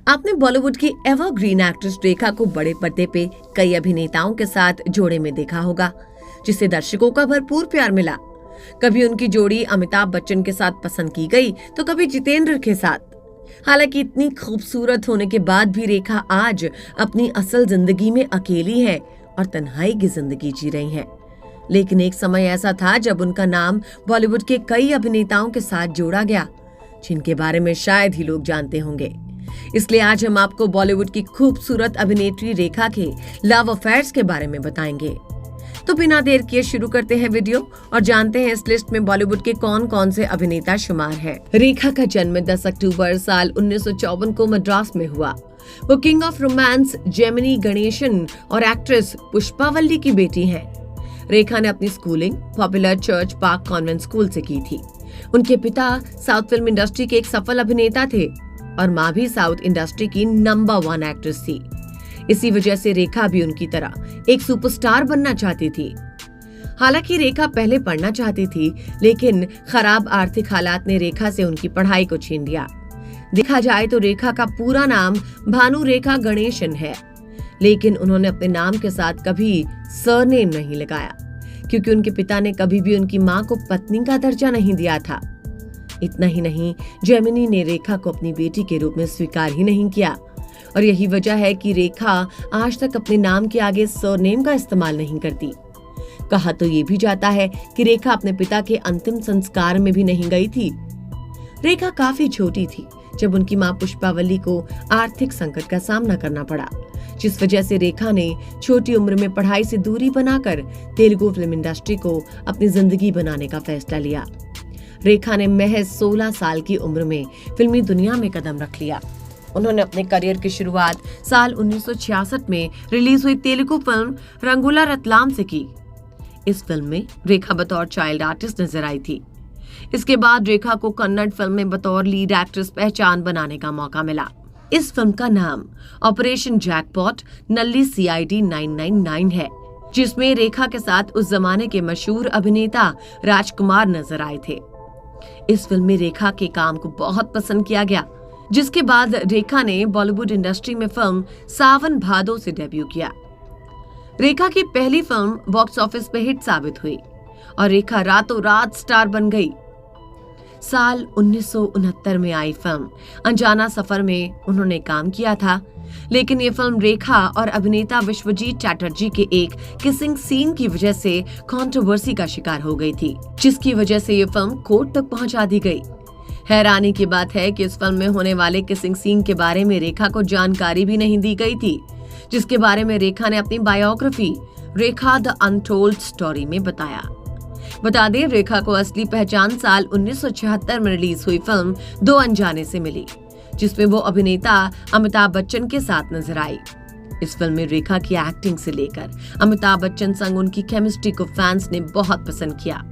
आपने बॉलीवुड की evergreen actress रेखा को बड़े पर्दे पे कई अभिनेताओं के साथ जोड़े में देखा होगा, जिसे दर्शकों का भरपूर प्यार मिला। कभी उनकी जोड़ी अमिताभ बच्चन के साथ पसंद की गई तो कभी जितेंद्र के साथ। हालांकि इतनी खूबसूरत होने के बाद भी रेखा आज अपनी असल जिंदगी में अकेली है और तन्हाई की जिंदगी जी रही हैं। लेकिन एक समय ऐसा था जब उनका नाम बॉलीवुड के कई अभिनेताओं के साथ जोड़ा गया, जिनके बारे में शायद ही लोग जानते होंगे। इसलिए आज हम आपको बॉलीवुड की खूबसूरत अभिनेत्री रेखा के लव अफेयर्स के बारे में बताएंगे। तो बिना देर किए शुरू करते हैं वीडियो और जानते हैं इस लिस्ट में बॉलीवुड के कौन कौन से अभिनेता शुमार हैं। रेखा का जन्म 10 अक्टूबर साल 1954 को मद्रास में हुआ। वो king of romance Gemini Ganesan और एक्ट्रेस पुष्पावल्ली की बेटी हैं। रेखा ने अपनी schooling popular church park convent school से की थी। उनके पिता साउथ फिल्म इंडस्ट्री के एक सफल अभिनेता थे और माँ भी साउथ इंडस्ट्री की नंबर 1 एक्ट्रेस थी। इसी वजह से रेखा भी उनकी तरह एक सुपरस्टार बनना चाहती थी। हालांकि रेखा पहले पढ़ना चाहती थी, लेकिन खराब आर्थिक हालात ने रेखा से उनकी पढ़ाई को छीन लिया। देखा जाए तो रेखा का पूरा नाम भानु रेखा गणेशन है, लेकिन उन्होंने अपने नाम के साथ कभी सरनेम नहीं लगाया, क्योंकि उनके पिता ने कभी भी उनकी माँ को पत्नी का दर्जा नहीं दिया था। इतना ही नहीं, जेमिनी ने रेखा को अपनी बेटी के रूप में स्वीकार ही नहीं किया और यही वजह है कि रेखा आज तक अपने नाम के आगे सरनेम का इस्तेमाल नहीं करती। कहा तो ये भी जाता है कि रेखा अपने पिता के अंतिम संस्कार में भी नहीं गई थी। रेखा काफी छोटी थी जब उनकी मां पुष्पावल्ली को आर्थिक संकट का सामना करना पड़ा, जिस वजह से रेखा ने छोटी उम्र में पढ़ाई से दूरी बनाकर तेलुगु फिल्म इंडस्ट्री को अपनी जिंदगी बनाने का फैसला लिया। रेखा ने महज 16 साल की उम्र में फिल्मी दुनिया में कदम रख लिया। उन्होंने अपने करियर की शुरुआत साल 1966 में रिलीज हुई तेलुगु फिल्म रंगुला रतलाम से की। इस फिल्म में रेखा बतौर चाइल्ड आर्टिस्ट नजर आई थी। इसके बाद रेखा को कन्नड़ फिल्म में बतौर लीड एक्ट्रेस पहचान बनाने का मौका मिला। इस फिल्म का नाम ऑपरेशन जैकपॉट नल्ली CID 999 है, जिसमें रेखा के साथ उस जमाने के मशहूर अभिनेता राजकुमार नजर आए थे। इस फिल्म में रेखा के काम को बहुत पसंद किया गया, जिसके बाद रेखा ने बॉलीवुड इंडस्ट्री में फिल्म सावन भादो से डेब्यू किया। रेखा की पहली फिल्म बॉक्स ऑफिस पे हिट साबित हुई और रेखा रातों रात स्टार बन गई। साल 1969 में आई फिल्म अनजाना सफर में उन्होंने काम किया था, लेकिन ये फिल्म रेखा और अभिनेता विश्वजीत चैटर्जी के एक किसिंग सीन की वजह से कंट्रोवर्सी का शिकार हो गई थी, जिसकी वजह से ये फिल्म कोर्ट तक पहुंचा दी गई। हैरानी की बात है कि इस फिल्म में होने वाले किसिंग सीन के बारे में रेखा को जानकारी भी नहीं दी गई थी, जिसके बारे में रेखा ने अपनी biography Rekha the untold story में बताया। बता दें, रेखा को असली पहचान साल 1976 में रिलीज हुई फिल्म दो अनजाने से मिली, जिसमें वो अभिनेता अमिताभ बच्चन के साथ नजर आई। इस फिल्म में रेखा की एक्टिंग से लेकर अमिताभ बच्चन संग उनकी केमिस्ट्री को फैंस ने बहुत पसंद किया।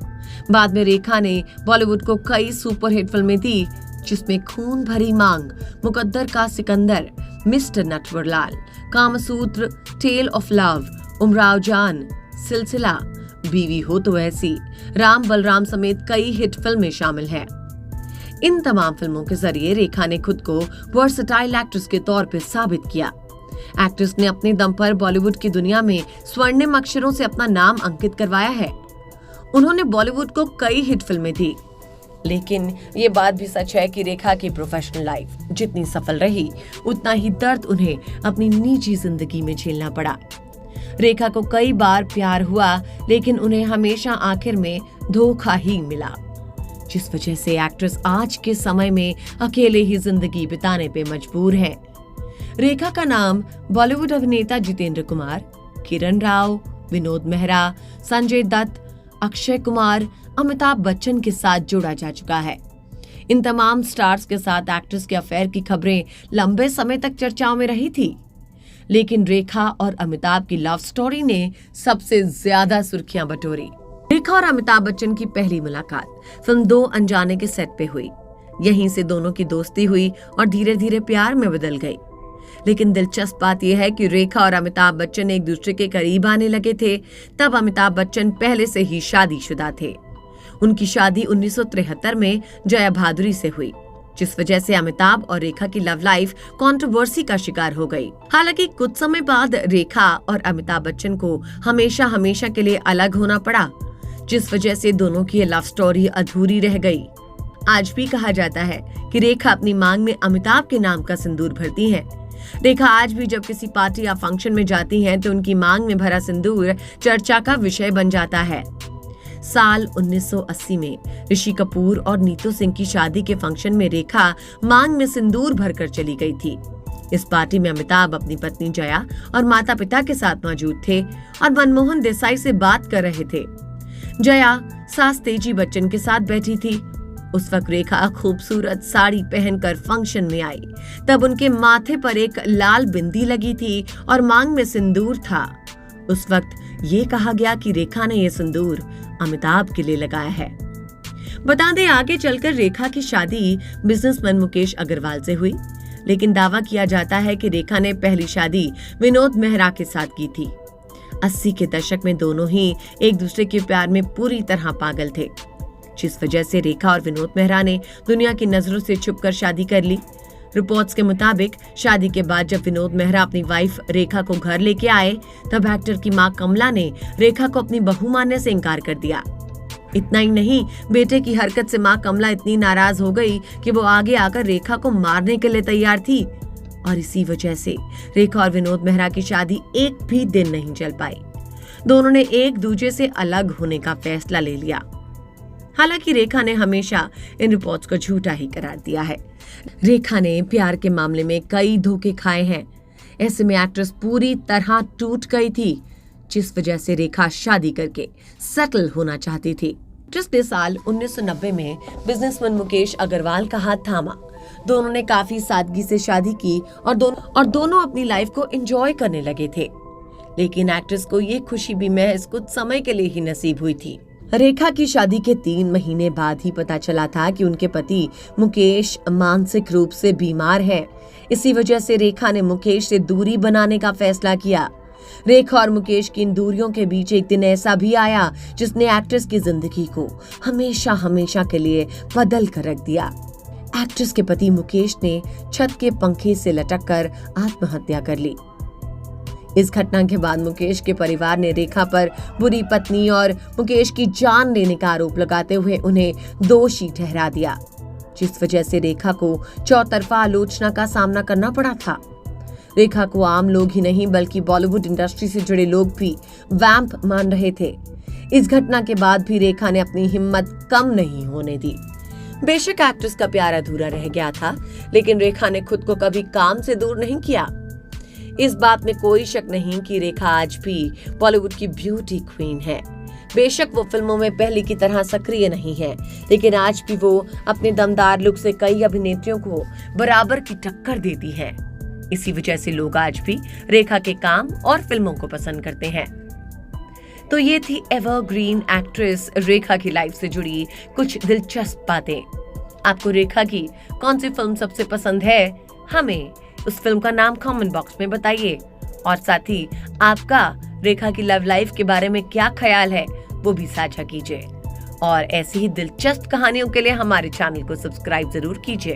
बाद में रेखा ने बॉलीवुड को कई सुपरहिट फिल्में दी, जिसमें खून भरी Maang, Muqaddar Ka Sikandar, Mister Natwarlal, Kamasutra, Tale of Love, Umrao Jaan, Silsila, बीवी हो तो ऐसी, राम बलराम समेत कई हिट फिल्में शामिल हैं। इन तमाम फिल्मों के जरिए रेखा ने खुद को वर्सटाइल एक्ट्रेस के तौर पर साबित किया। एक्ट्रेस ने अपने दम पर बॉलीवुड की दुनिया में स्वर्णिम अक्षरों से अपना नाम अंकित करवाया है। उन्होंने बॉलीवुड को कई हिट फिल्में दी, लेकिन ये बात भी सच है कि रेखा की प्रोफेशनल लाइफ जितनी सफल रही, उतना ही दर्द उन्हें अपनी निजी जिंदगी में झेलना पड़ा। रेखा को कई बार प्यार हुआ, लेकिन उन्हें हमेशा आखिर में धोखा ही मिला, जिस वजह से एक्ट्रेस आज के समय में अकेले ही जिंदगी बिताने पे मजबूर है। रेखा का नाम बॉलीवुड अभिनेता जितेंद्र कुमार, किरण राव, विनोद मेहरा, संजय दत्त, अक्षय कुमार, अमिताभ बच्चन के साथ जोड़ा जा चुका है। इन तमाम स्टार्स के साथ एक्ट्रेस के अफेयर की खबरें लंबे समय तक चर्चाओं में रही थी, लेकिन रेखा और अमिताभ की लव स्टोरी ने सबसे ज्यादा सुर्खियां बटोरी। रेखा और अमिताभ बच्चन की पहली मुलाकात फिल्म दो अनजाने के सेट पे हुई। यहीं से दोनों की दोस्ती हुई और धीरे धीरे प्यार में बदल गई। लेकिन दिलचस्प बात यह है कि रेखा और अमिताभ बच्चन एक दूसरे के करीब आने लगे थे तब अमिताभ बच्चन पहले से ही शादीशुदा थे। उनकी शादी 1973 में जया भादुरी से हुई। जिस वजह से अमिताभ और रेखा की लव लाइफ कंट्रोवर्सी का शिकार हो गई। हालांकि कुछ समय बाद रेखा और अमिताभ बच्चन को हमेशा हमेशा के लिए अलग होना पड़ा, जिस वजह से दोनों की लव स्टोरी अधूरी रह गई। आज भी कहा जाता है कि रेखा अपनी मांग में अमिताभ के नाम का सिंदूर भरती हैं। रेखा आज भी जब किसी पार्टी या फंक्शन में जाती हैं तो उनकी मांग में भरा सिंदूर चर्चा का विषय बन जाता है। साल 1980 में ऋषि कपूर और नीतू सिंह की शादी के फंक्शन में रेखा मांग में सिंदूर भरकर चली गई थी। इस पार्टी में अमिताभ अपनी पत्नी जया और माता पिता के साथ मौजूद थे और मनमोहन देसाई से बात कर रहे थे। जया सास तेजी बच्चन के साथ बैठी थी। उस वक्त रेखा खूबसूरत साड़ी पहनकर फंक्शन में आई। तब उनके माथे पर एक लाल बिंदी लगी थी और मांग में सिंदूर था। उस वक्त ये कहा गया कि रेखा ने ये सिंदूर अमिताभ के लिए लगाया है। बता दें, आगे चलकर रेखा की शादी बिजनेसमैन मुकेश अग्रवाल से हुई, लेकिन दावा किया जाता है कि रेखा ने पहली शादी विनोद मेहरा के साथ की थी। 80 के दशक में दोनों ही एक दूसरे के प्यार में पूरी तरह पागल थे, जिस वजह से रेखा और विनोद मेहरा ने दुनिया की नजरों से छुपकर शादी कर ली। रिपोर्ट्स के मुताबिक शादी के बाद जब विनोद मेहरा अपनी वाइफ रेखा को घर लेके आए, तब एक्टर की मां कमला ने रेखा को अपनी बहू मानने से इनकार कर दिया। इतना ही नहीं, बेटे की हरकत से मां कमला इतनी नाराज हो गई कि वो आगे आकर रेखा को मारने के लिए तैयार थी और इसी वजह से रेखा और विनोद मेहरा की शादी एक भी दिन नहीं चल पाई। दोनों ने एक दूसरे से अलग होने का फैसला ले लिया। हालांकि रेखा ने हमेशा इन रिपोर्ट्स को झूठा ही करार दिया है। रेखा ने प्यार के मामले में कई धोखे खाए हैं। ऐसे में एक्ट्रेस पूरी तरह टूट गई थी, जिस वजह से रेखा शादी करके सेटल होना चाहती थी। जिसने साल 1990 में बिजनेसमैन मुकेश अग्रवाल का हाथ थामा। दोनों ने काफी सादगी से शादी की और दोनों अपनी लाइफ को एंजॉय करने लगे थे। लेकिन एक्ट्रेस को ये खुशी भी महज कुछ समय के लिए ही नसीब हुई थी। रेखा की शादी के 3 महीने बाद ही पता चला था कि उनके पति मुकेश मानसिक रूप से बीमार है। इसी वजह से रेखा ने मुकेश से दूरी बनाने का फैसला किया। रेखा और मुकेश की इन दूरियों के बीच एक दिन ऐसा भी आया जिसने एक्ट्रेस की जिंदगी को हमेशा हमेशा के लिए बदल कर रख दिया। एक्ट्रेस के पति मुकेश ने छत के पंखे से लटककर आत्महत्या कर ली। इस घटना के बाद मुकेश के परिवार ने रेखा पर बुरी पत्नी और मुकेश की जान लेने का आरोप लगाते हुए उन्हें दोषी ठहरा दिया, जिस वजह से रेखा को चौतरफा आलोचना का सामना करना पड़ा था। रेखा को आम लोग ही नहीं बल्कि बॉलीवुड इंडस्ट्री से जुड़े लोग भी वैम्प मान रहे थे। इस घटना के बाद भी रेखा ने अपनी हिम्मत कम नहीं होने दी। बेशक एक्ट्रेस का प्यार अधूरा रह गया था, लेकिन रेखा ने खुद को कभी काम से दूर नहीं किया। इस बात में कोई शक नहीं कि रेखा आज भी बॉलीवुड की ब्यूटी क्वीन है। बेशक वो फिल्मों में पहले की तरह सक्रिय नहीं है, लेकिन आज भी वो अपने दमदार लुक से कई अभिनेत्रियों को बराबर की टक्कर देती है। इसी वजह से लोग आज भी रेखा के काम और फिल्मों को पसंद करते हैं। तो ये थी एवरग्रीन एक्ट्रेस रेखा की लाइफ से जुड़ी कुछ दिलचस्प बातें। आपको रेखा की कौन सी फिल्म सबसे पसंद है? हमें उस फिल्म का नाम कमेंट बॉक्स में बताइए और साथ ही आपका रेखा की लव लाइफ के बारे में क्या ख्याल है वो भी साझा कीजिए। और ऐसी ही दिलचस्प कहानियों के लिए हमारे चैनल को सब्सक्राइब जरूर कीजिए।